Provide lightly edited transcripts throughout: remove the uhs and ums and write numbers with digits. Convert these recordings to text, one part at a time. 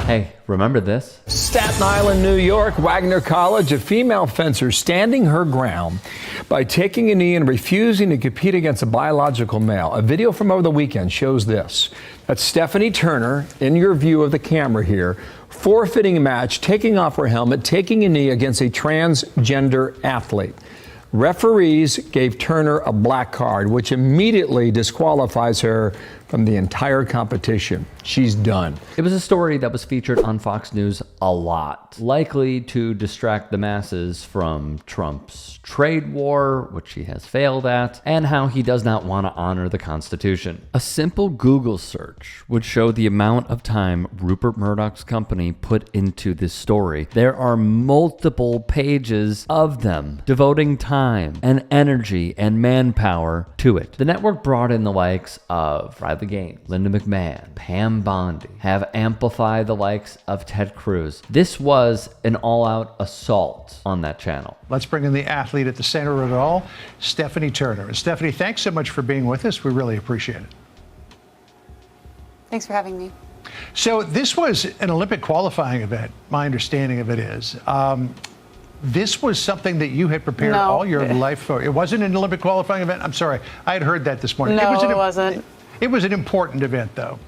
Hey, remember this? Staten Island, New York, Wagner College, a female fencer standing her ground by taking a knee and refusing to compete against a biological male. A video from over the weekend shows this. That's Stephanie Turner, in your view of the camera here, forfeiting a match, taking off her helmet, taking a knee against a transgender athlete. Referees gave Turner a black card, which immediately disqualifies her from the entire competition. She's done. It was a story that was featured on Fox News a lot, likely to distract the masses from Trump's trade war, which he has failed at, and how he does not want to honor the Constitution. A simple Google search would show the amount of time Rupert Murdoch's company put into this story. There are multiple pages of them devoting time and energy and manpower to it. The network brought in the likes of Riley Gaines, Linda McMahon, Pam Bondi, have amplified the likes of Ted Cruz. This was an all-out assault on that channel. Let's bring in the athlete at the center of it all, Stephanie Turner. And Stephanie, thanks so much for being with us. We really appreciate it. Thanks for having me. So this was an Olympic qualifying event. My understanding of it is. This was something that you had prepared all your life for. It wasn't an Olympic qualifying event? I'm sorry. I had heard that this morning. No, it wasn't. It was an important event, though.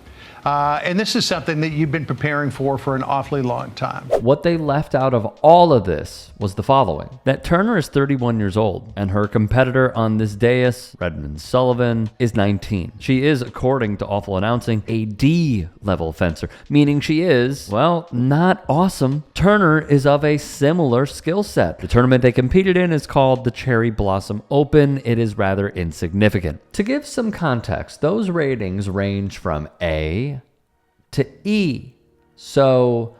And this is something that you've been preparing for an awfully long time. What they left out of all of this was the following: that Turner is 31 years old, and her competitor on this dais, Redmond Sullivan, is 19. She is, according to Awful Announcing, a D-level fencer, meaning she is, well, not awesome. Turner is of a similar skill set. The tournament they competed in is called the Cherry Blossom Open. It is rather insignificant. To give some context, those ratings range from A to E. So,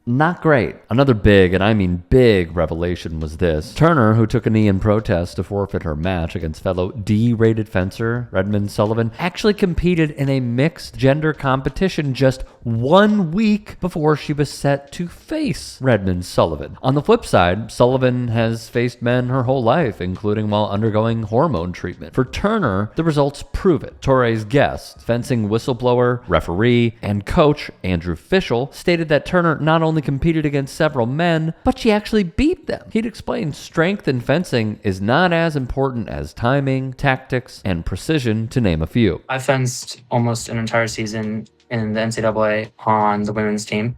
not great. Another big, and I mean big, revelation was this. Turner, who took a knee in protest to forfeit her match against fellow D-rated fencer Redmond Sullivan, actually competed in a mixed gender competition just 1 week before she was set to face Redmond Sullivan. On the flip side, Sullivan has faced men her whole life, including while undergoing hormone treatment. For Turner, the results prove it. Torre's guest, fencing whistleblower, referee, and coach Andrew Fischel, stated that Turner not only competed against several men, but she actually beat them. He'd explained strength in fencing is not as important as timing, tactics, and precision, to name a few. I fenced almost an entire season in the NCAA on the women's team,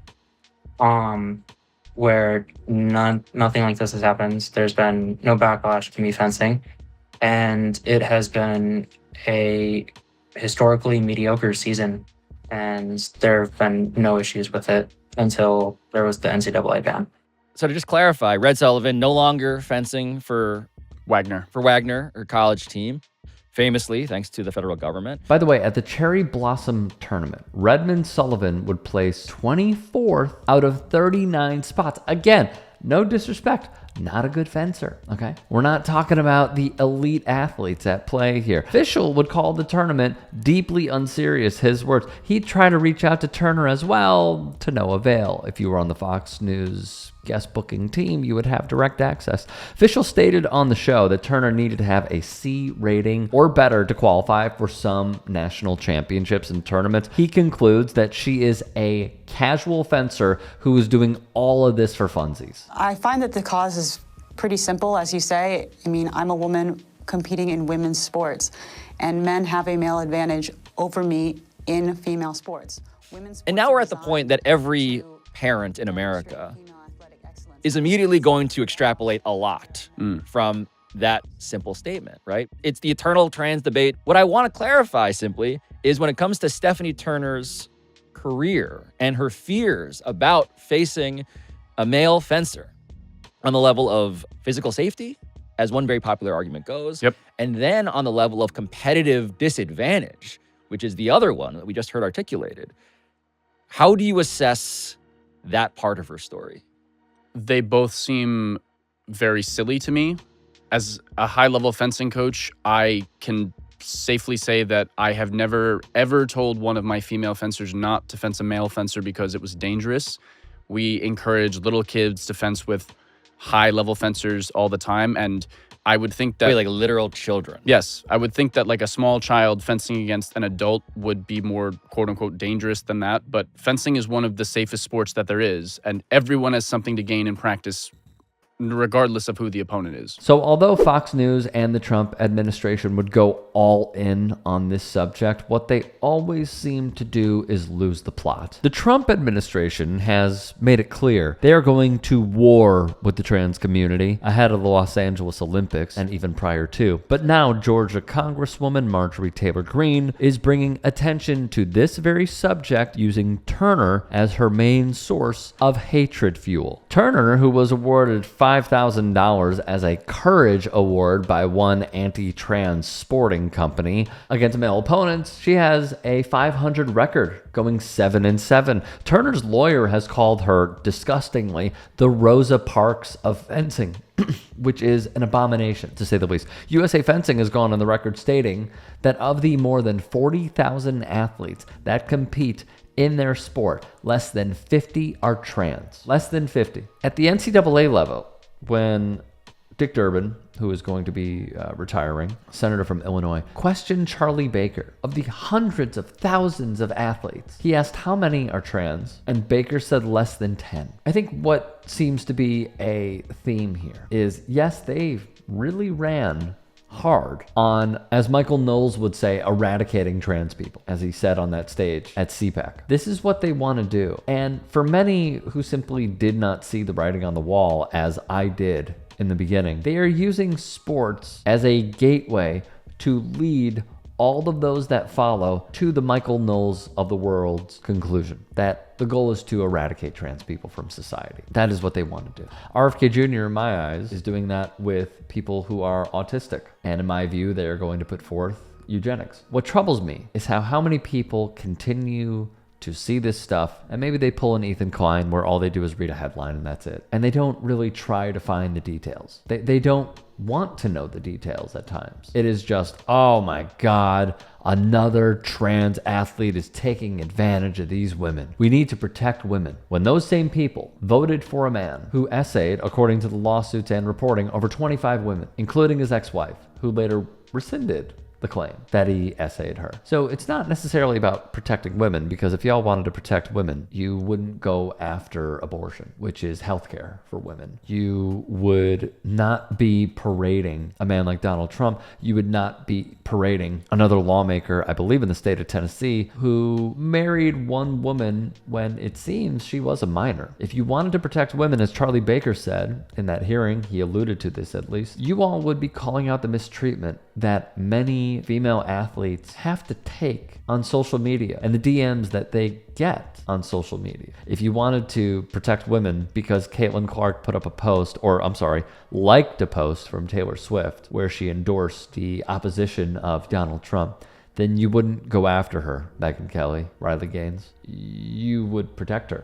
where nothing like this has happened. There's been no backlash to me fencing, and it has been a historically mediocre season, and there have been no issues with it until there was the NCAA ban. So to just clarify, Red Sullivan no longer fencing for Wagner, her college team, famously thanks to the federal government. By the way, at the Cherry Blossom tournament, Redmond Sullivan would place 24th out of 39 spots. Again, no disrespect, not a good fencer, okay? We're not talking about the elite athletes at play here. Fischel would call the tournament deeply unserious, his words. He'd try to reach out to Turner as well, to no avail. If you were on the Fox News guest booking team, you would have direct access. Fischel stated on the show that Turner needed to have a C rating or better to qualify for some national championships and tournaments. He concludes that she is a casual fencer who is doing all of this for funsies. I find that the cause is pretty simple, as you say. I mean, I'm a woman competing in women's sports, and men have a male advantage over me in female sports. And now we're at the point that every parent in America is immediately going to extrapolate a lot from that simple statement, right? It's the eternal trans debate. What I want to clarify simply is when it comes to Stephanie Turner's career and her fears about facing a male fencer on the level of physical safety, as one very popular argument goes, and then on the level of competitive disadvantage, which is the other one that we just heard articulated. How do you assess that part of her story? They both seem very silly to me. As a high-level fencing coach, I can safely say that I have never, ever told one of my female fencers not to fence a male fencer because it was dangerous. We encourage little kids to fence with high-level fencers all the time, and I would think that... Wait, like literal children? Yes. I would think that like a small child fencing against an adult would be more quote unquote dangerous than that. But fencing is one of the safest sports that there is. And everyone has something to gain in practice, regardless of who the opponent is. So although Fox News and the Trump administration would go all in on this subject, what they always seem to do is lose the plot. The Trump administration has made it clear they are going to war with the trans community ahead of the Los Angeles Olympics and even prior to. But now Georgia Congresswoman Marjorie Taylor Greene is bringing attention to this very subject using Turner as her main source of hatred fuel. Turner, who was awarded $5,000 as a courage award by one anti-trans sporting company against male opponents, she has a .500 record, going 7-7. Turner's lawyer has called her, disgustingly, the Rosa Parks of fencing, which is an abomination, to say the least. USA Fencing has gone on the record stating that of the more than 40,000 athletes that compete in their sport, less than 50 are trans. Less than 50. At the NCAA level, when Dick Durbin, who is going to be retiring, senator from Illinois, questioned Charlie Baker of the hundreds of thousands of athletes. He asked how many are trans, and Baker said less than 10. I think what seems to be a theme here is, yes, they really ran hard on, as Michael Knowles would say, eradicating trans people, as he said on that stage at CPAC. This is what they want to do. And for many who simply did not see the writing on the wall, as I did in the beginning, they are using sports as a gateway to lead all of those that follow to the Michael Knowles of the world's conclusion that the goal is to eradicate trans people from society. That is what they want to do. RFK Jr., in my eyes, is doing that with people who are autistic. And in my view, they are going to put forth eugenics. What troubles me is how many people continue to see this stuff, and maybe they pull an Ethan Klein where all they do is read a headline and that's it. And they don't really try to find the details. They don't want to know the details at times. It is just, oh my God, another trans athlete is taking advantage of these women. We need to protect women. When those same people voted for a man who essayed, according to the lawsuits and reporting, over 25 women, including his ex-wife, who later rescinded the claim that he essayed her. So it's not necessarily about protecting women, because if y'all wanted to protect women, you wouldn't go after abortion, which is healthcare for women. You would not be parading a man like Donald Trump. You would not be parading another lawmaker, I believe in the state of Tennessee, who married one woman when it seems she was a minor. If you wanted to protect women, as Charlie Baker said in that hearing, he alluded to this at least, you all would be calling out the mistreatment that many female athletes have to take on social media and the DMs that they get on social media. If you wanted to protect women because Caitlin Clark put up a post, or I'm sorry, liked a post from Taylor Swift where she endorsed the opposition of Donald Trump, then you wouldn't go after her, Megyn Kelly, Riley Gaines. You would protect her.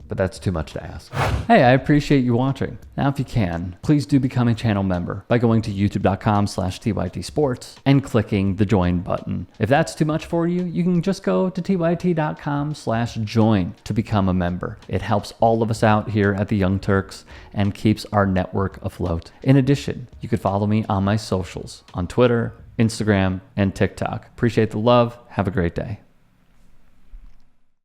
But that's too much to ask. Hey, I appreciate you watching. Now, if you can, please do become a channel member by going to youtube.com/TYTsports and clicking the join button. If that's too much for you, you can just go to tyt.com/join to become a member. It helps all of us out here at the Young Turks and keeps our network afloat. In addition, you could follow me on my socials on Twitter, Instagram, and TikTok. Appreciate the love. Have a great day.